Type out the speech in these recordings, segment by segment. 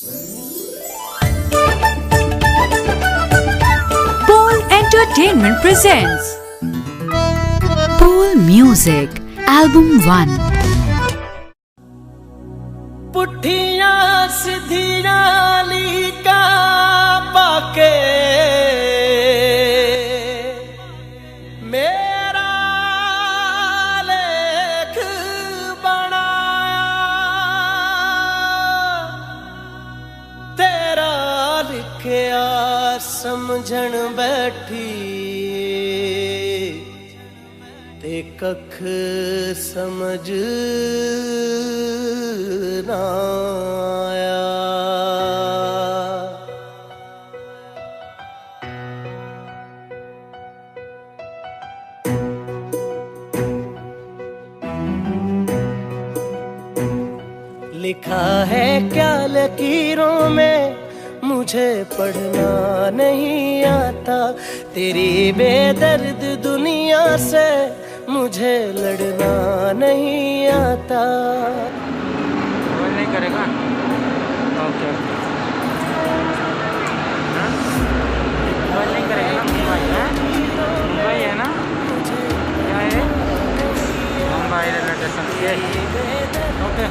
Pool Entertainment presents Pool Music Album 1। पुठिया सीधिया Leica पाके मेरा लेख बनाया, तेरा लिखया समझण बैठी ते कख समझ ना आया। लिखा है क्या लकीरों में, मुझे पढ़ना नहीं आता। तेरी बेदर्द दुनिया से मुझे लड़ना नहीं आता। नहीं करेगा। ओके नहीं करेगा ना। मुंबई है ना, क्या है मुंबई रेलवे स्टेशन। ओके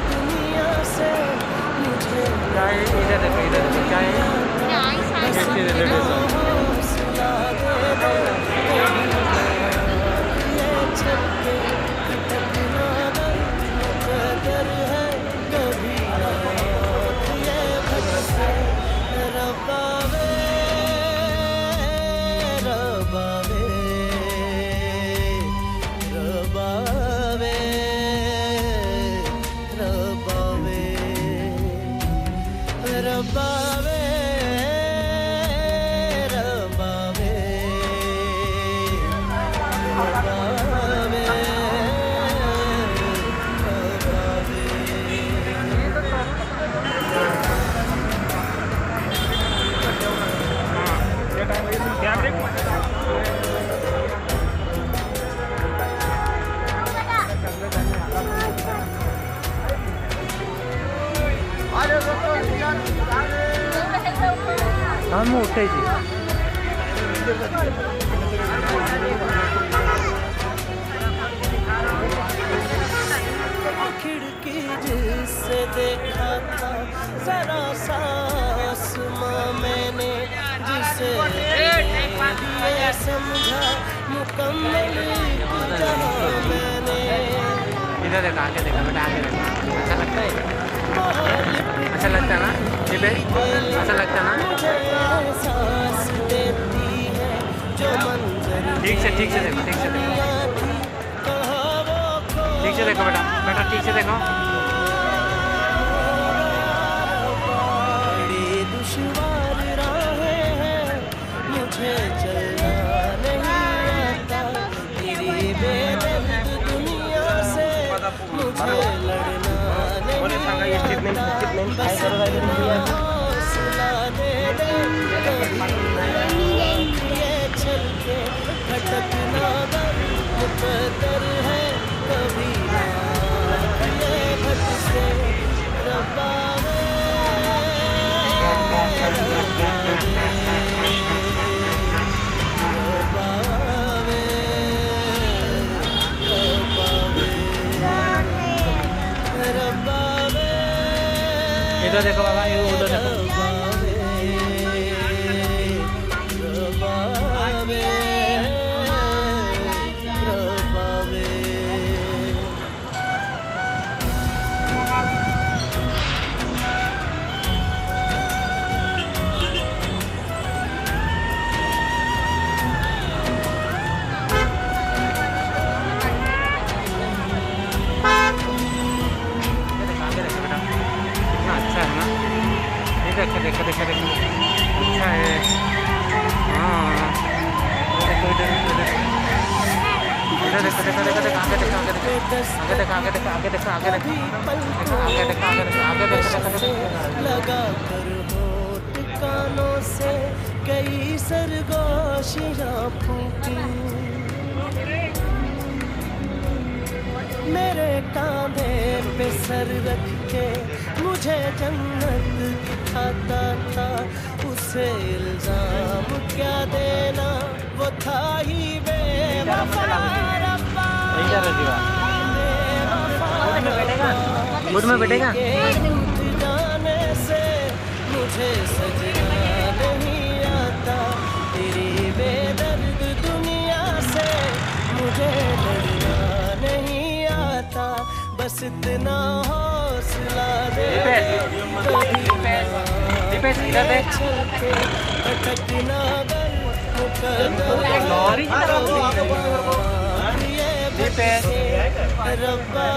क्या है, इधर देखो क्या है, रेलवे हम उठे जी। खिड़की जिससे देखा था जरा सा आसमां मैंने, जिसे ये समझा मुकम्मल जहां मैंने। इधर देखा, आगे देखा बेटा, आगे देखा। अच्छा लगता है, अच्छा लगता है ना ये पे, अच्छा लगता है ना। ठीक से देखो, ठीक से देखो, ठीक से देखो बेटा, बेटा ठीक से देखो। बड़ी दुश्वार राहें हैं, मुझे चलना नहीं आता। तेरी बेदर्द दुनिया से मुझे लड़ना नहीं आता। बस हौसला दे दे, कभी नहीं ये चल के भटकना दर मुकद्दर है। कभी ना ये भटके रब्बा इधर देखो बाबा, ये उधर देखो। देखो देखो देखो देखो, अच्छा है। हाँ देखो इधर इधर देखो देखो देखो देखो, आगे देखो, आगे देखो, आगे देखो, आगे देखो, आगे देखो, आगे देखो, आगे देखो, आगे देखो, आगे देखो। लगा कर होठ कानों से कई सरगोशियां फूटी, मेरे कांधे पे सर रख के मुझे जन्नत दिखा उसे इल्जाम क्या देना, वो था ही बेवफा रब्बा। गुड में बैठेगा उठ जाने से मुझे सजना नहीं आता, तेरी बेदर्द दुनिया से मुझे लड़ना नहीं आता, बस इतना हौसला दे चलते भटकना गर रब्बा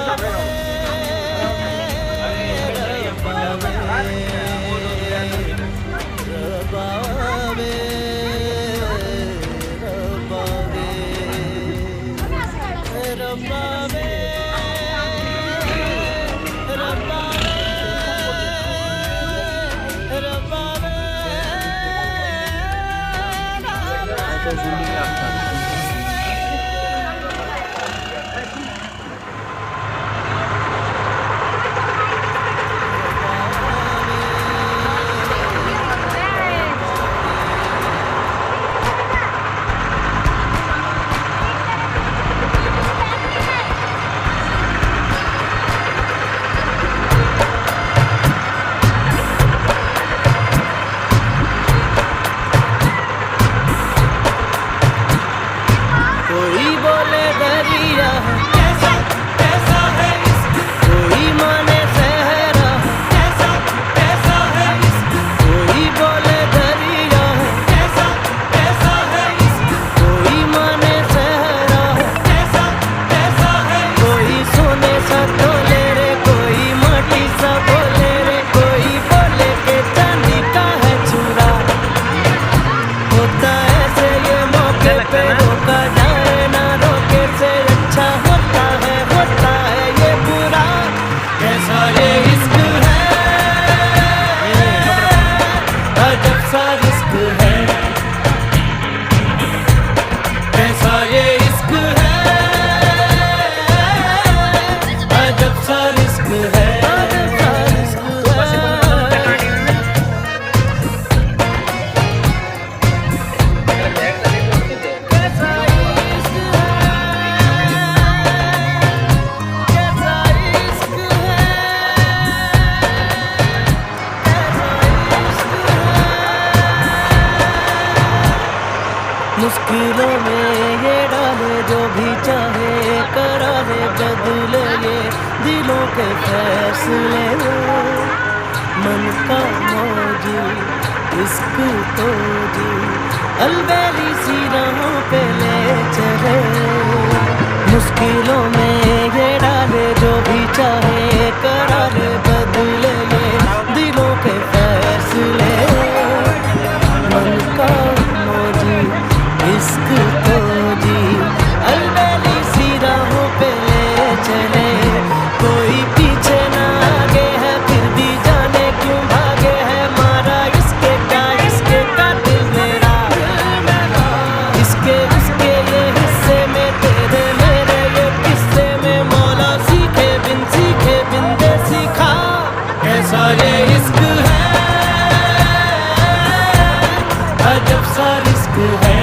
मुश्किलों में ये डाले जो भी चाहे, करा दे बदले ये दिलों के फैसले, मन का मौजी इश्क तो जी अलबेली सी राहों पे ले चले। मुश्किलों में ये डाले जो भी चाहे, करा दे बदले ये दिलों के फैसले, मन का मौजी इश्क तो जी अलबेली सी राहों पे ले चले। कोई पीछे ना आगे है फिर भी जाने क्यों भागे है, मारा इसके का दिल मेरा, इसके उसके ये हिस्से में तेरे मेरे ये किस्से में, मौला सीखे बिन दे सीखा कैसा ये इश्क है, अजब सा रिस्क है,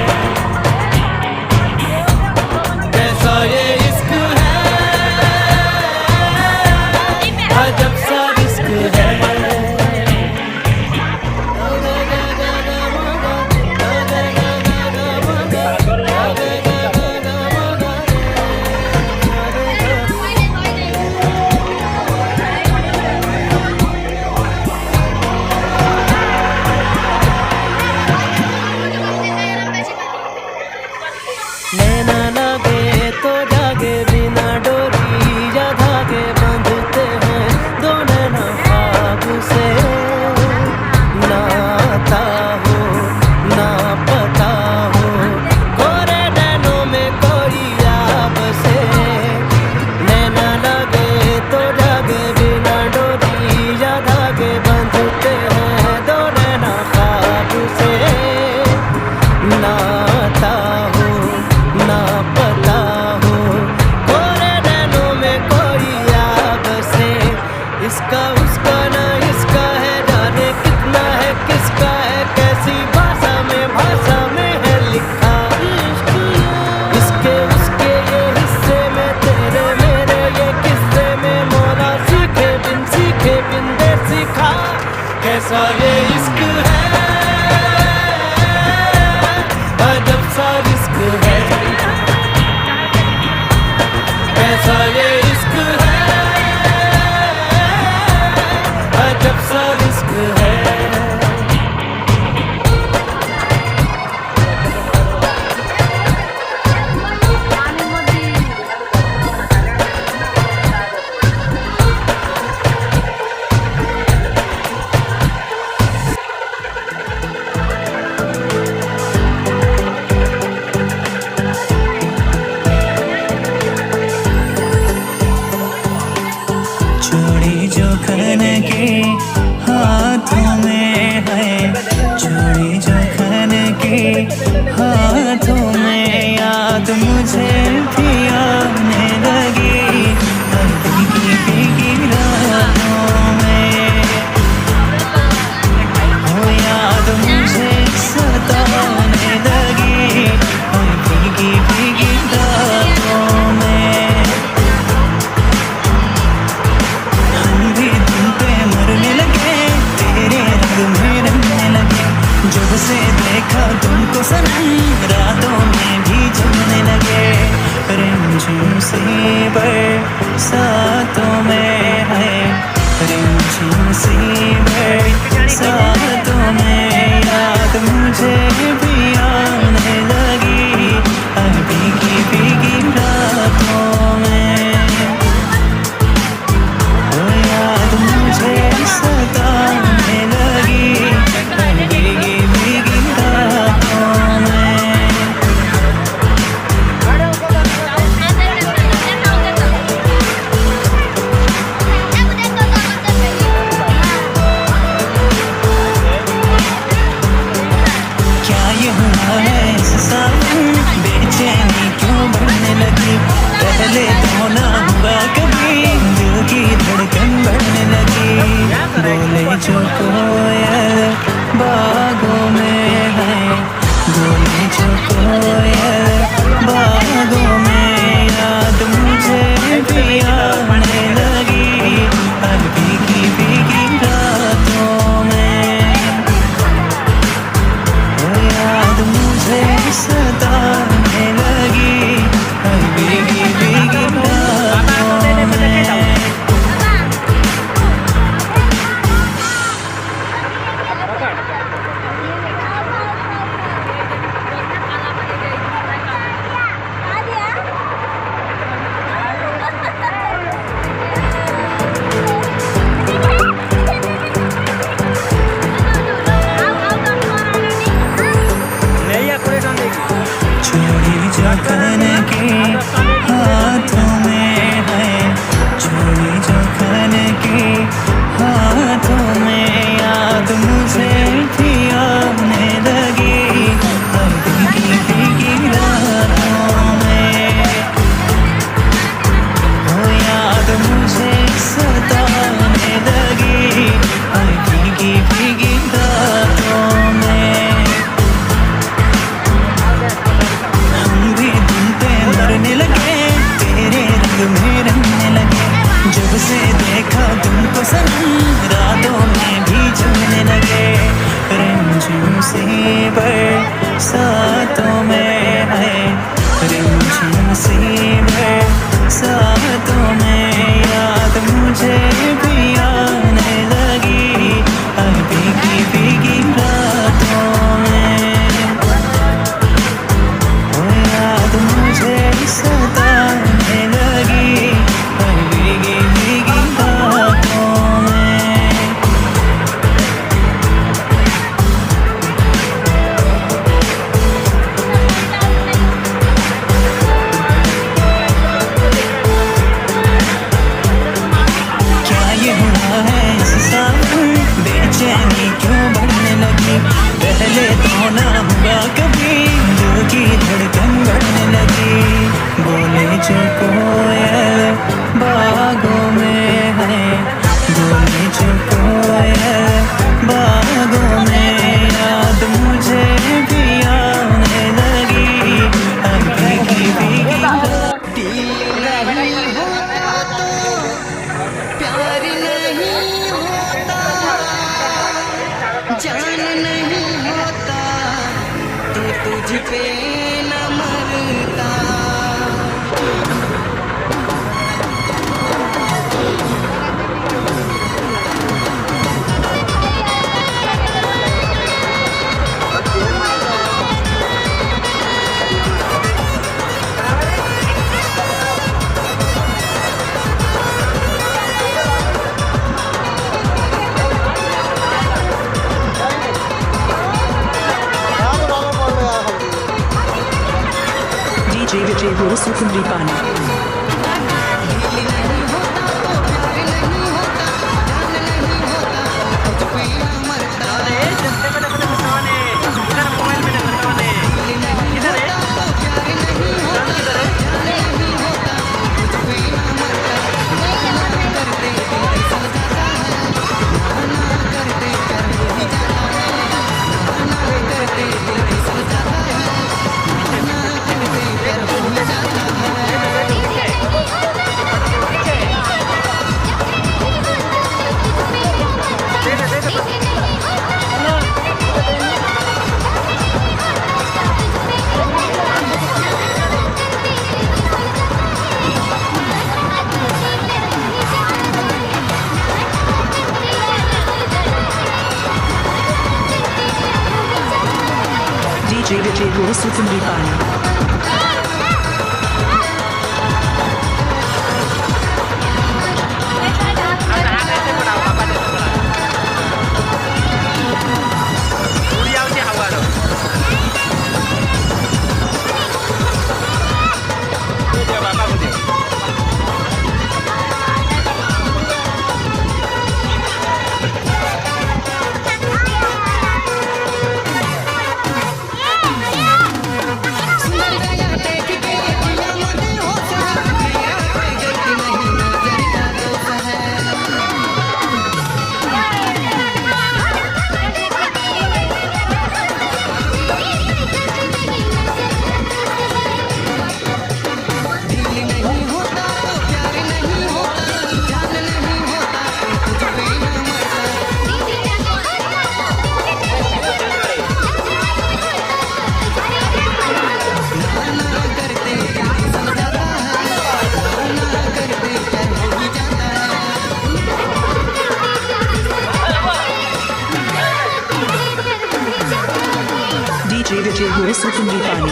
अजब सा रिस्क है। नैना लागे तो जागे बिना डोरी या धागे बांधते हैं दो नैना ख्वाब से, ना आता हो ना पता हो कोरे नैनों में कोई याब से। नैना लागे तो जागे बिना डोरी या धागे बांधते हैं दो नैना ख्वाब से, ना आता हो ना पता हो कोरे नैनों में कोई याब से। इसका उसका ना इसका है, जाने कितना है किसका है, कैसी कैसा ये इश्क है, अजब सा रिस्क है, कैसा ये इश्क है, अजब सा रिस्क है। चूड़ी जो खन के हाथों में है, चूड़ी जो खन के हाथों में, याद मुझे भी आने लगी भीगी भीगी रातों में, हो याद मुझे सताने लगी भीगी भीगी रातों में। भी तुम पे मरने लगे, तेरे रंग में रंगने लगे, जब से देखा तुमको सनम, रातों में भी जमने लगे। रिमझिम सी बरसातों में है, रिमझिम सी बरसातों में, याद मुझे भी आने लगी भीगी भीगी रातों में, याद मुझे सताने लगी भीगी भीगी रातों में। क्या ये हुआ है इस सावन, बेचैनी क्यों बढ़ने लगी, पहले तो ना हुआ कभी, दिल की धड़कन बढ़ने लगी। बोले जो कोयल बागों में है, बोले जो कोयल बागों में, याद मुझे भी आने लगी भीगी भीगी रातों में, याद मुझे सताने लगी भीगी भीगी रातों में। चूड़ी जो खन के हाथों में है, चूड़ी जो खन के हाथों में, याद मुझे भी आने लगी भीगी भीगी रातों में, हो याद मुझे सताने लगी भीगी भीगी रातों में। भी तुम पे मरने लगे, तेरे रंग में रंगने लगे, जब से देखा तुमको सनम, रातों में भी जमने लगे। रिमझिम सी बरसातों में है, रिमझिम सी बरसातों में, याद मुझे भी आने लगी भीगी भीगी रातों में, याद मुझे सताने लगी भीगी भीगी रातों में। क्या ये हुआ है इस सावन, बेचैनी क्यों बढ़ने लगी, पहले तो ना हुआ कभी, दिल की धड़कन बढ़ने लगी। बोले जो कोयल बागों में है, बोले जो कोयल बागों में, याद मुझे भी आने लगी भीगी भीगी प्यार नहीं होता, जान नहीं होता तो तुझ पे न मरता। DJ Vijay Guru Sukumri Pani. DJ Vijay Guru Sukumri Pani. DJ Vijay Guru Sukumri Pani.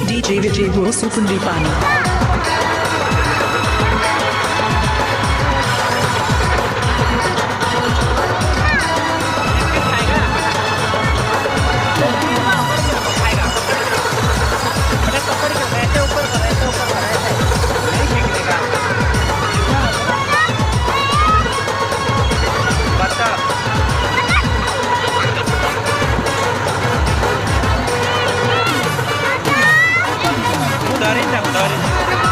DJ Vijay Guru Sukumri Pani. Udarin.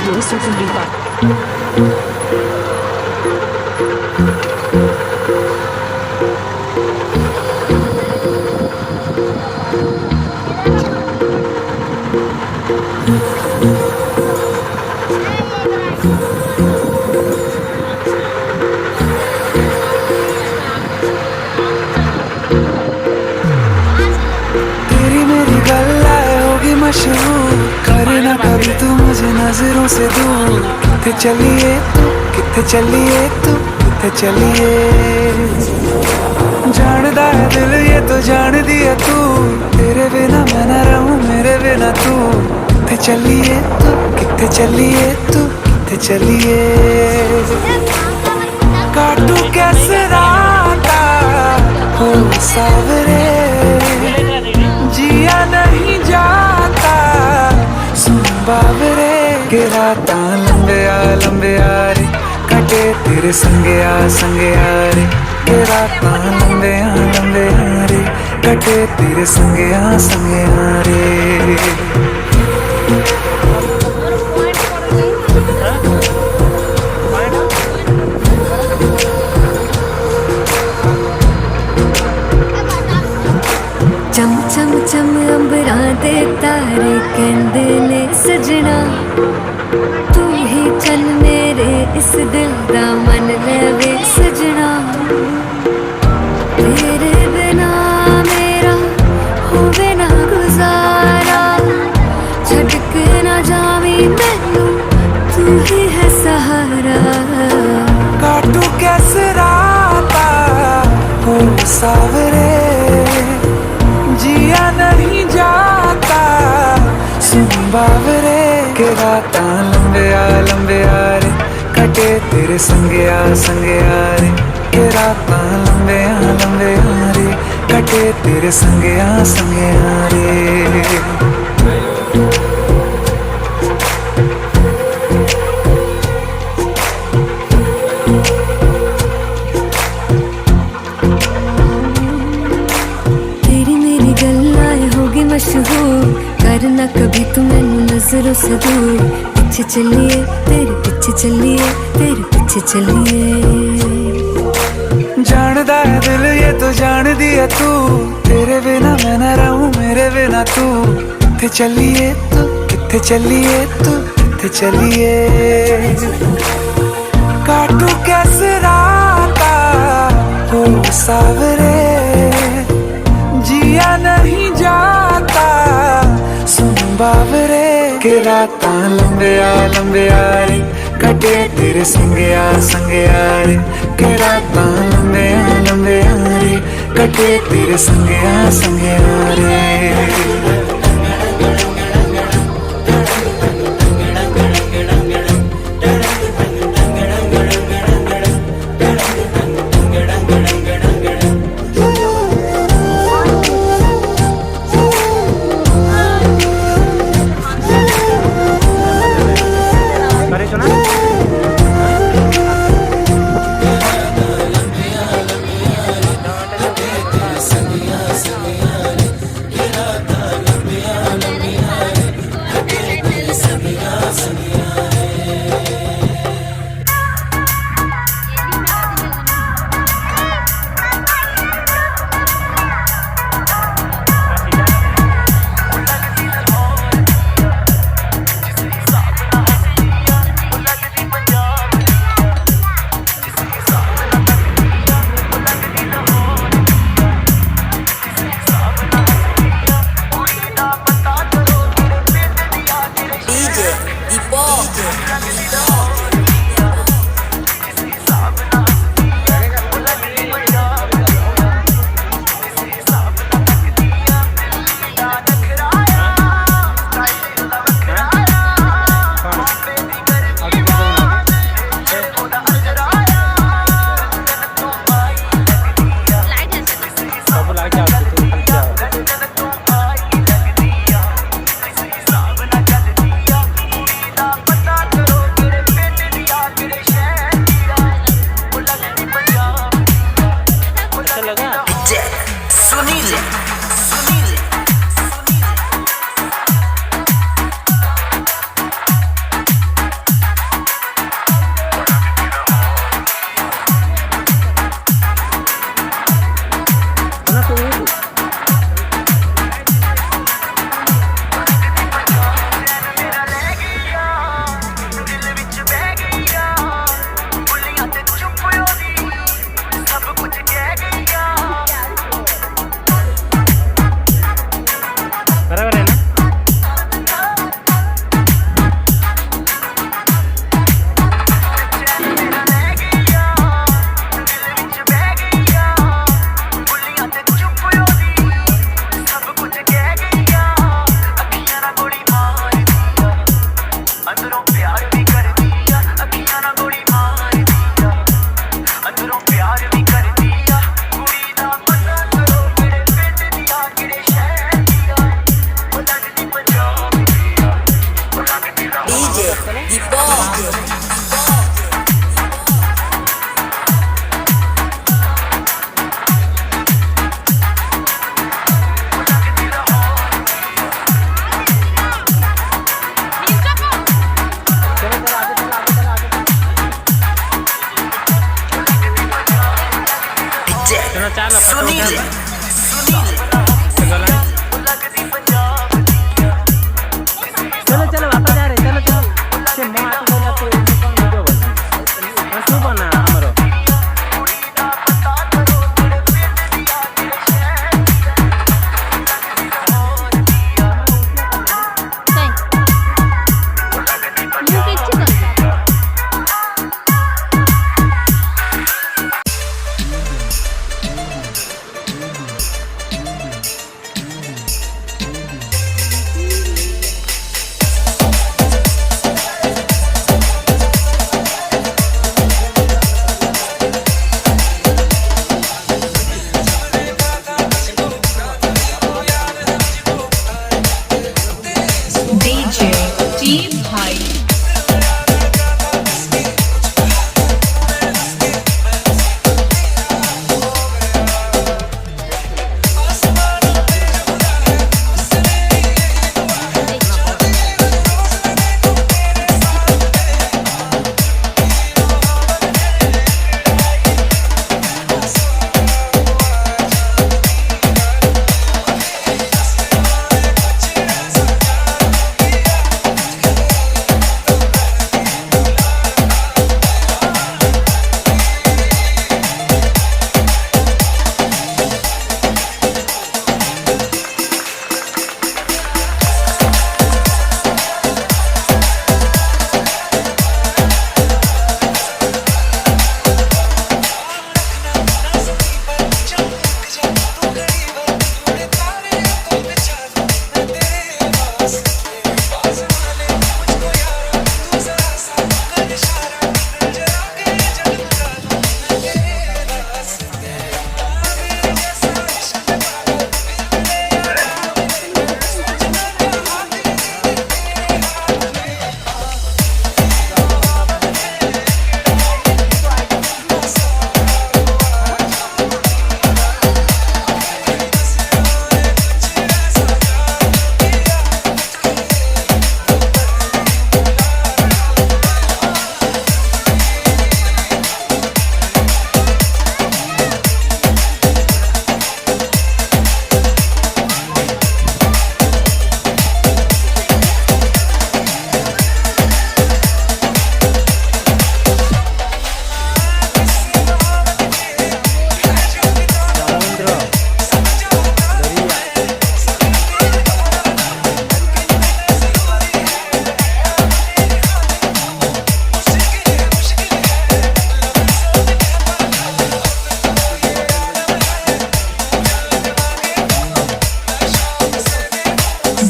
Go Sukumri Park. तेरी मेरी गल्लाए होगी मशहूर, करना कभी तू मुझे नजरों से दूर। किथे चलिए तू, किथे चलिए तू, किथे चलिए। जानदा है दिल ये तो जान दिया तू, तेरे बिना मैं न रहूं मेरे बिना तू। किथे चलिए तू, किथे चलिए तू, किथे चलिए। काटू कैसे राता हो सावरे, जिया नहीं जाता सुन बाबरे। के राता लंबे आ रे, कटे तेरे संगे आ रे। के राता लंबे आ रे, कटे तेरे संगे आ रे। चम चम चम अंबरा दे तारे कहंदे ने सजना, तू ही चल मेरे इस दिल दा मन लेवे सजना। तेरे बिना मेरा होवे ना गुजारा, छड़ के ना जावी मैनू तू ही है सहारा। काटू कैसे राता हो सावरे, जिया नहीं जाता सुन बावरे। के राता लंबे आ रे, कटे तेरे संगे आ रे। के राता लंबे आ रे, कटे तेरे संगे आ रे। मशहूर करना कभी तू मैनू नजरों से दूर। पीछे चलिए तेरे पीछे चलिए, तेरे पीछे चलिए। जानदा है दिल ये तो जान दिया तू, तेरे बिना मैं न रहूं मेरे बिना तू। किथे चलिए तू, किथे चलिए तू, किथे चलिए। काटू कैसे राता हो सावरे, जिया नहीं जाता सुन बावरे। के राता लंबे आ रे, कटे तेरे संगे आ रे। के राता लंबे आ रे, कटे तेरे संगे आ रे।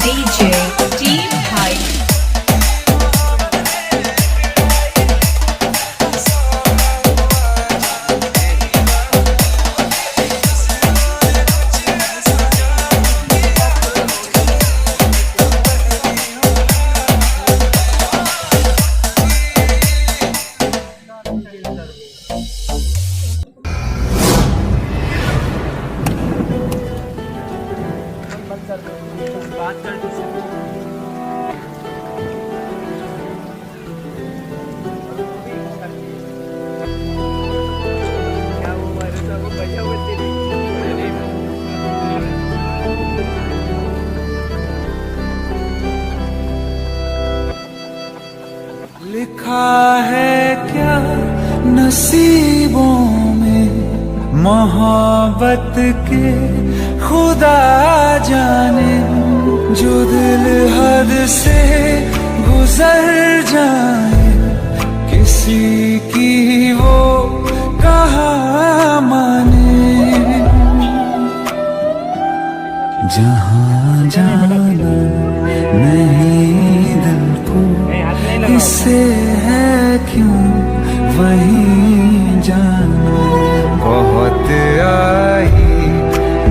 DJ Team Hype. लिखा है क्या नसीबों में मोहब्बत के खुदा जाने, जो दिल हद से गुजर जाए किसी की वो कहाँ माने। जहाँ जाना नहीं दिल को इससे है क्यों वहीं जाना। बहुत आई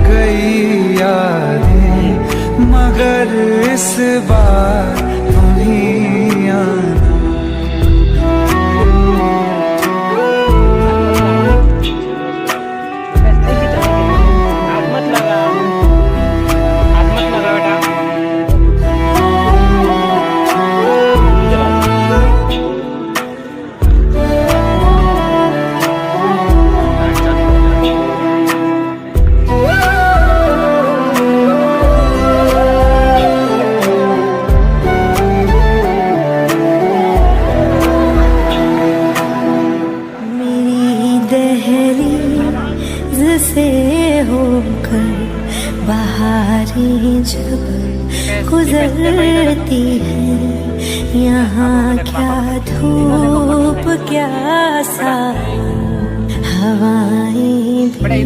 गई यादें मगर इस बार तुम ही आना। बहारें जब गुजरती है, यहाँ क्या धूप क्या सावन, हवाएं भी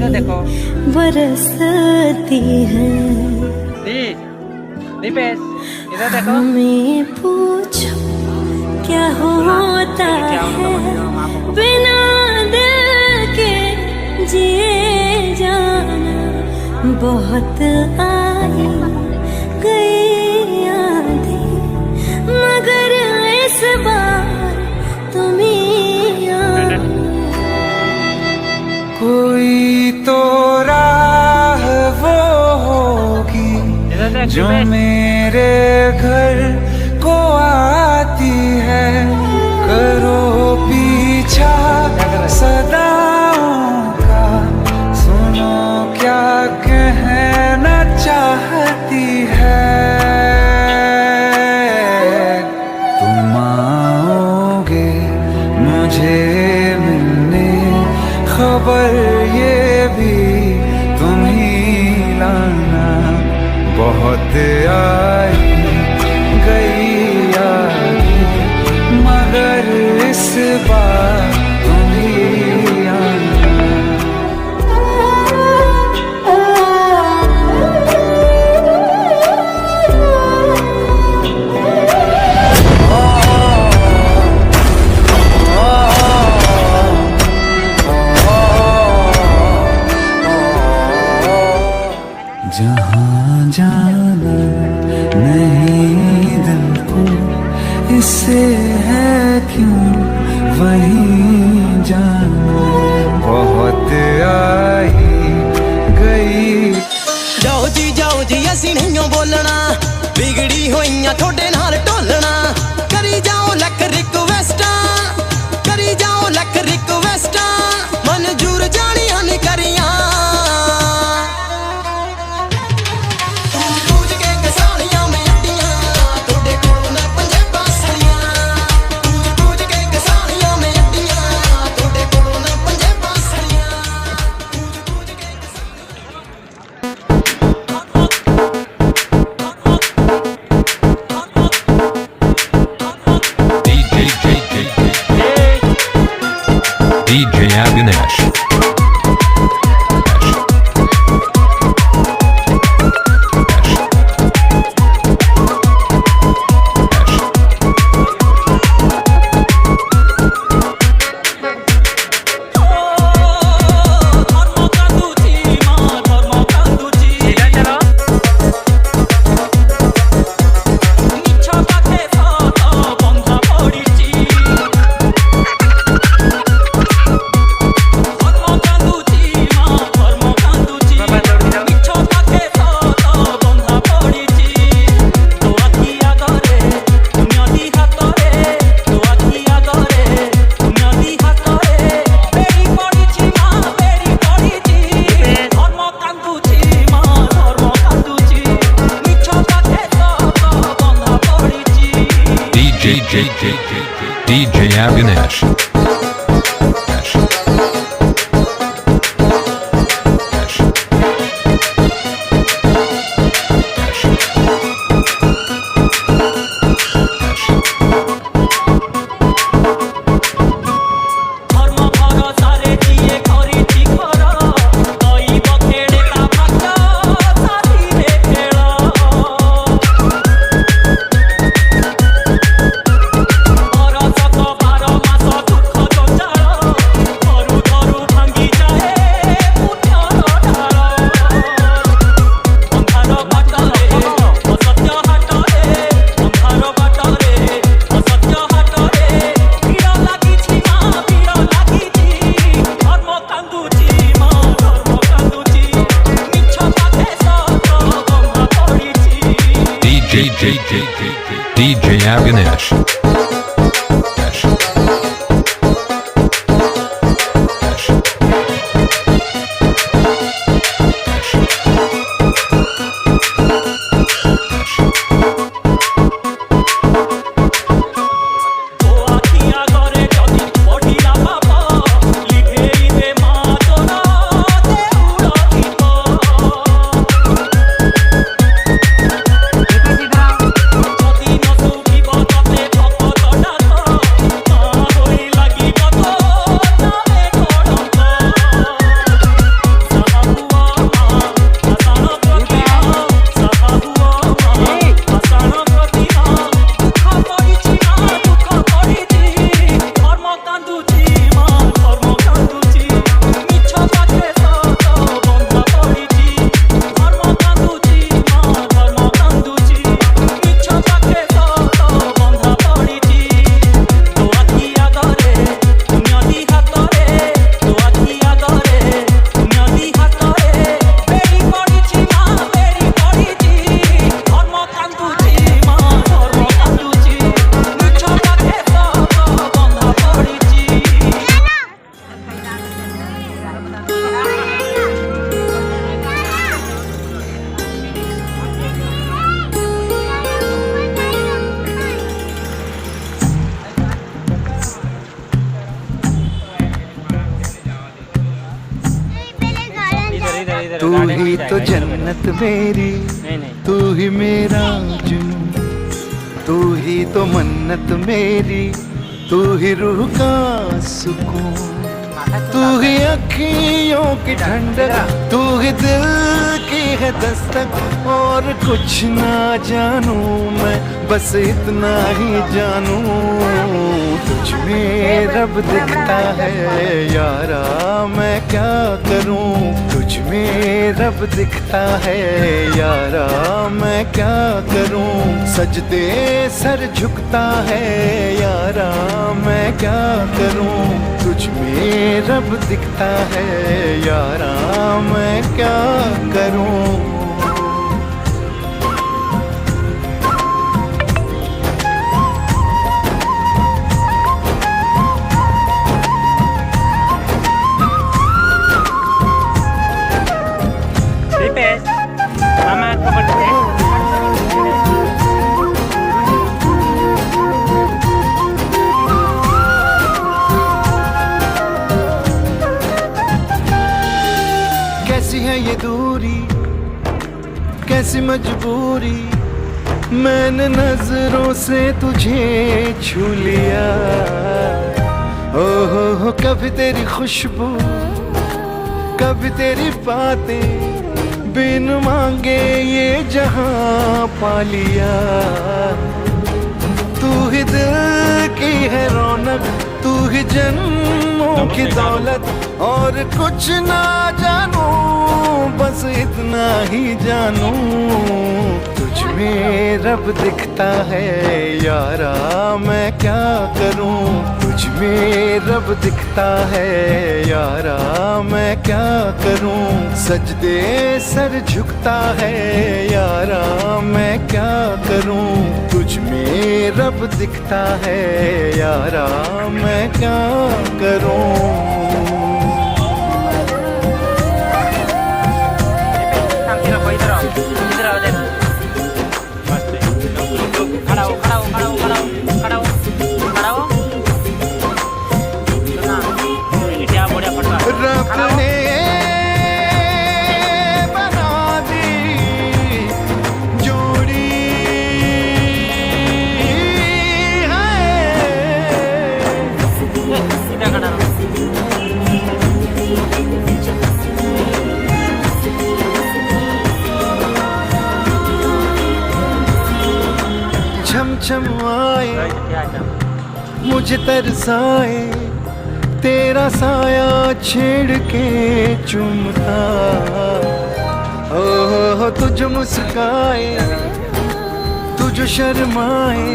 बरसती हैं। हमें पूछो क्या होता है बिना दिल के जिए जाना। बहुत आई गई यादें मगर इस बार तुम ही आना। कोई तो राह वो होगी जो मेरे घर को आती है। करो पीछा सदाओं का, सुनो क्या कहना चाहती है। तुम आओगे मुझे मिलने, खबर ये भी तुम ही लाना। बहुत आई गई यादें मगर इस बार तुम ही आना। जहाँ जाना नहीं दिल को इससे है क्यों वहीं जाना। बहुत आई गई। जाओ जी असी नहीं बोलना, बिगड़ी होइयां थोड़े नाल टोलना। करी जाओ लक रिक्वेस्टा, करी जाओ लक रिक्वेस्टा, मंजूर जानियां नहीं करियां। DJ Avinash. DJ Avinash. तू ही तो जन्नत मेरी, तू ही मेरा जुनून, तू ही तो मन्नत मेरी, तू ही रूह का सुकून, तू ही अखियों की ठंडक, तू ही दिल की है दस्तक। और कुछ ना जानूं मैं, बस इतना ही जानूं, तुझ में रब दिखता है यारा, मैं क्या करूं। तुझ में रब दिखता है यारा, मैं क्या करूं। सजदे सर झुकता है यारा, मैं क्या करूं। तुझ में रब दिखता है यारा, मैं क्या करूं। कैसी है ये दूरी, कैसी मजबूरी, मैंने नजरों से तुझे छू लिया। हो कभी तेरी खुशबू, कभी तेरी बातें, बिन मांगे ये जहां पा लिया। तू ही दिल की है रौनक, तू ही जन्मों की दौलत, और कुछ ना जानूं, बस इतना ही जानूं। तुझ में रब दिखता है यारा, मैं क्या करूं। तुझ में रब दिखता है यारा, मैं क्या करूं। सजदे सर झुकता है यारा, मैं क्या करूं। तुझ में रब दिखता है यारा, मैं क्या करूं। खड़ा हो, खड़ा हो, खड़ा हो, खड़ा हो, खड़ा हो, खड़ा हो। छम आए क्या था? मुझे तरसाए, तेरा साया छेड़ के चूमता, हो तुझ मुस्काए, तुझ शर्माए,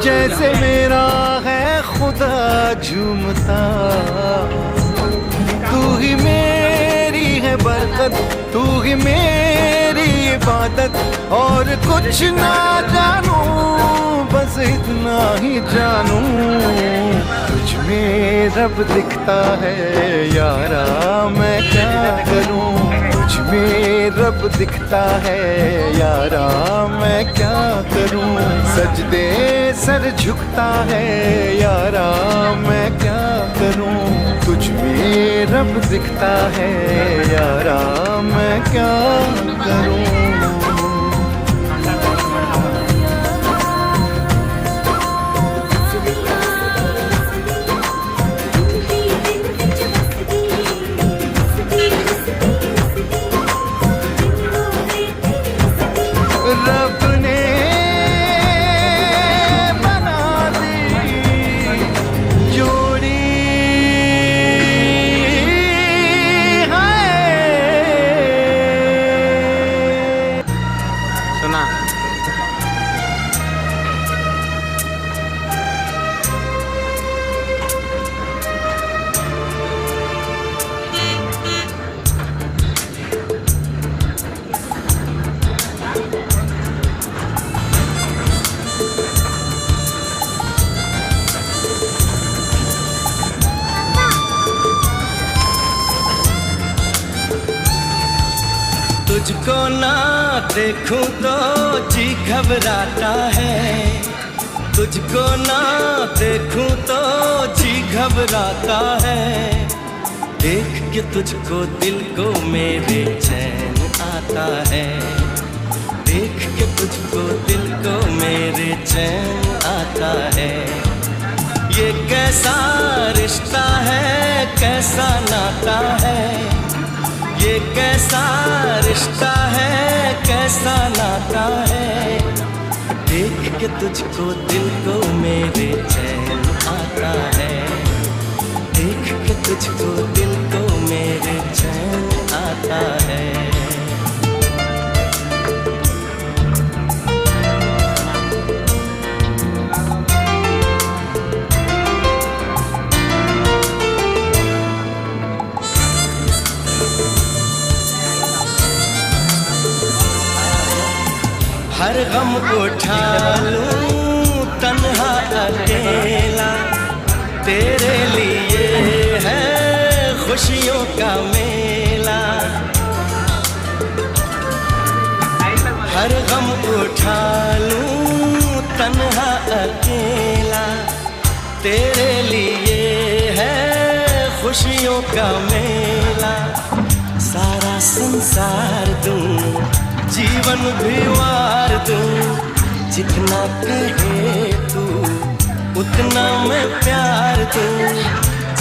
जैसे मेरा है खुदा झूमता। तू ही मेरी है बरकत, तू ही मेरी इबादत, और कुछ ना जानूं, बस इतना ही जानूं, तुझ में रब दिखता है यारा, मैं क्या करूं। तुझ में रब दिखता है यारा, मैं क्या करूं। सजदे सर झुकता है यारा, मैं क्या करूं। तुझ में रब दिखता है यारा, मैं क्या करूं। रब ने बना दी जोड़ी है। सुना तुझको ना देखूं तो जी घबराता है, तुझको ना देखूं तो जी घबराता है। देख के तुझको दिल को मेरे चैन आता है, देख के तुझको दिल को मेरे चैन आता है। ये कैसा रिश्ता है, कैसा नाता है, ये कैसा रिश्ता है, कैसा नाता है। देख के तुझको दिल को मेरे चैन आता है, देख के तुझको दिल को मेरे चैन आता है। हर गम उठा लूं तन्हा अकेला, तेरे लिए है खुशियों का मेला। हर गम उठा लूं तन्हा अकेला, तेरे लिए है खुशियों का मेला। सारा संसार दूं, जीवन भी वार दूं, जितना कहे तू उतना मैं प्यार दूं।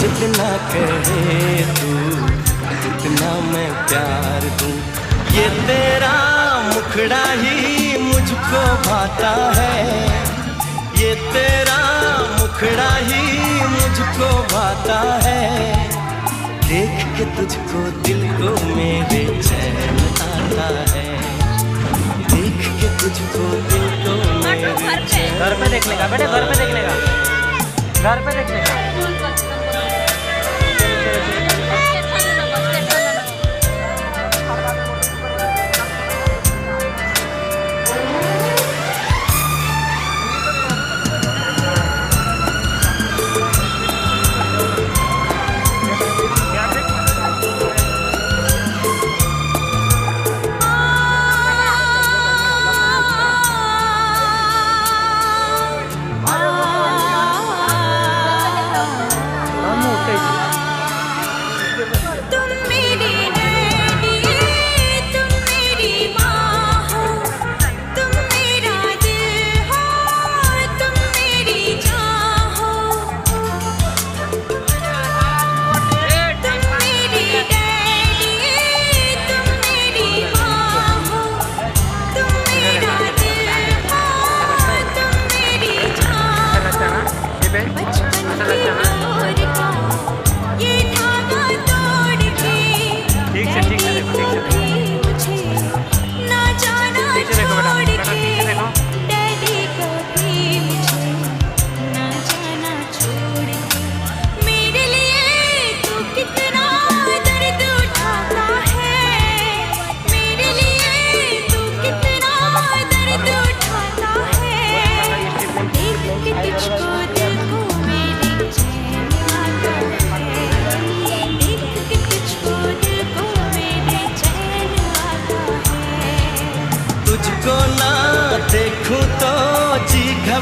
जितना कहे तू उतना मैं प्यार दूं। ये तेरा मुखड़ा ही मुझको भाता है, ये तेरा मुखड़ा ही मुझको भाता है। देख के तुझको दिल को मेरे चैन आता है, देख के तुझको दिल को मेरे चैन। घर पे देख लेगा बेटे, घर पे देख लेगा, घर पे देख लेगा।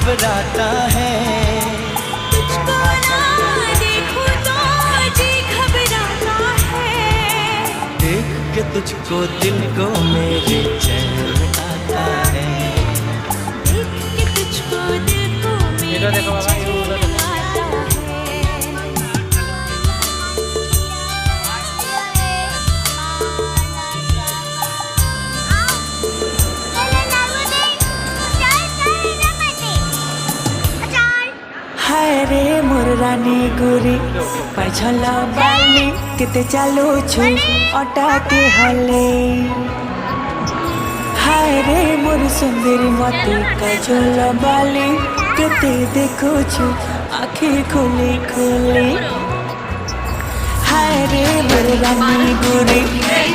घबराता है। तुझको ना देखूं तो जी घबराता है। देख के तुझको दिल को मेरे चैन आता है। देख के तुझको दिल को मेरे देखो बाबा, ये उधर देखो। आता है। हाय रे मोर रानी गोरी पाछल बाली केते चालू छु अटा के हले। हाय रे मोर सुंदरी मते काजल बाली केते देखो छु आँखी खोली खोली। हाय रे मोर रानी गोरी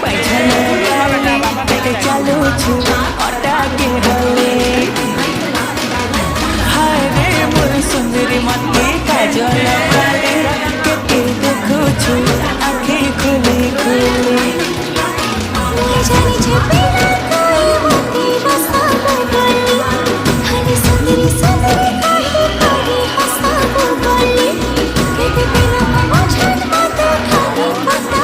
पाछल बाली केते चालू छु अटा के हले। हाय रे मोर सुंदरी मते काजल बाली केते देखो छु आँखी खोली खोली। जाने छपेला कोई मोती बसा बोली। हनी सुंदरी सुंदरी काहे काहे हंसा बोली। कहते बिना मुझे बात खाली बता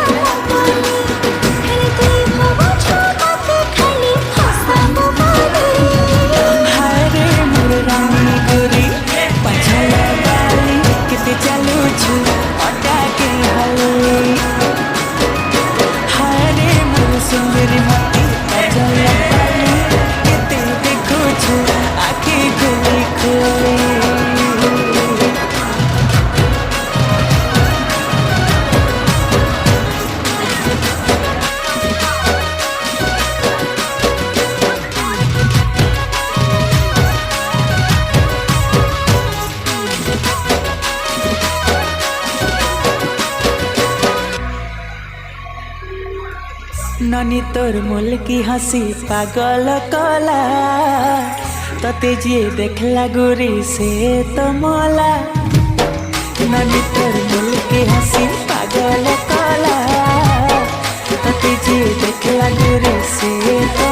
बोली। कहते तुई हवा छाते खाली हंसा बोली। हाय रे मोर रानी गोरी पाछल बाली केते चालू छु अटा के हले। हाय रे मोर सुंदरी मते काजल बाली केते देखो छु आँखी खोली खोली। ननी तोर मुल की हंसी पागल कला तते जे देखला गोरी से तो मोला। ननी तोर मुल की हंसी पागल कला तते जे देखला गोरी से तो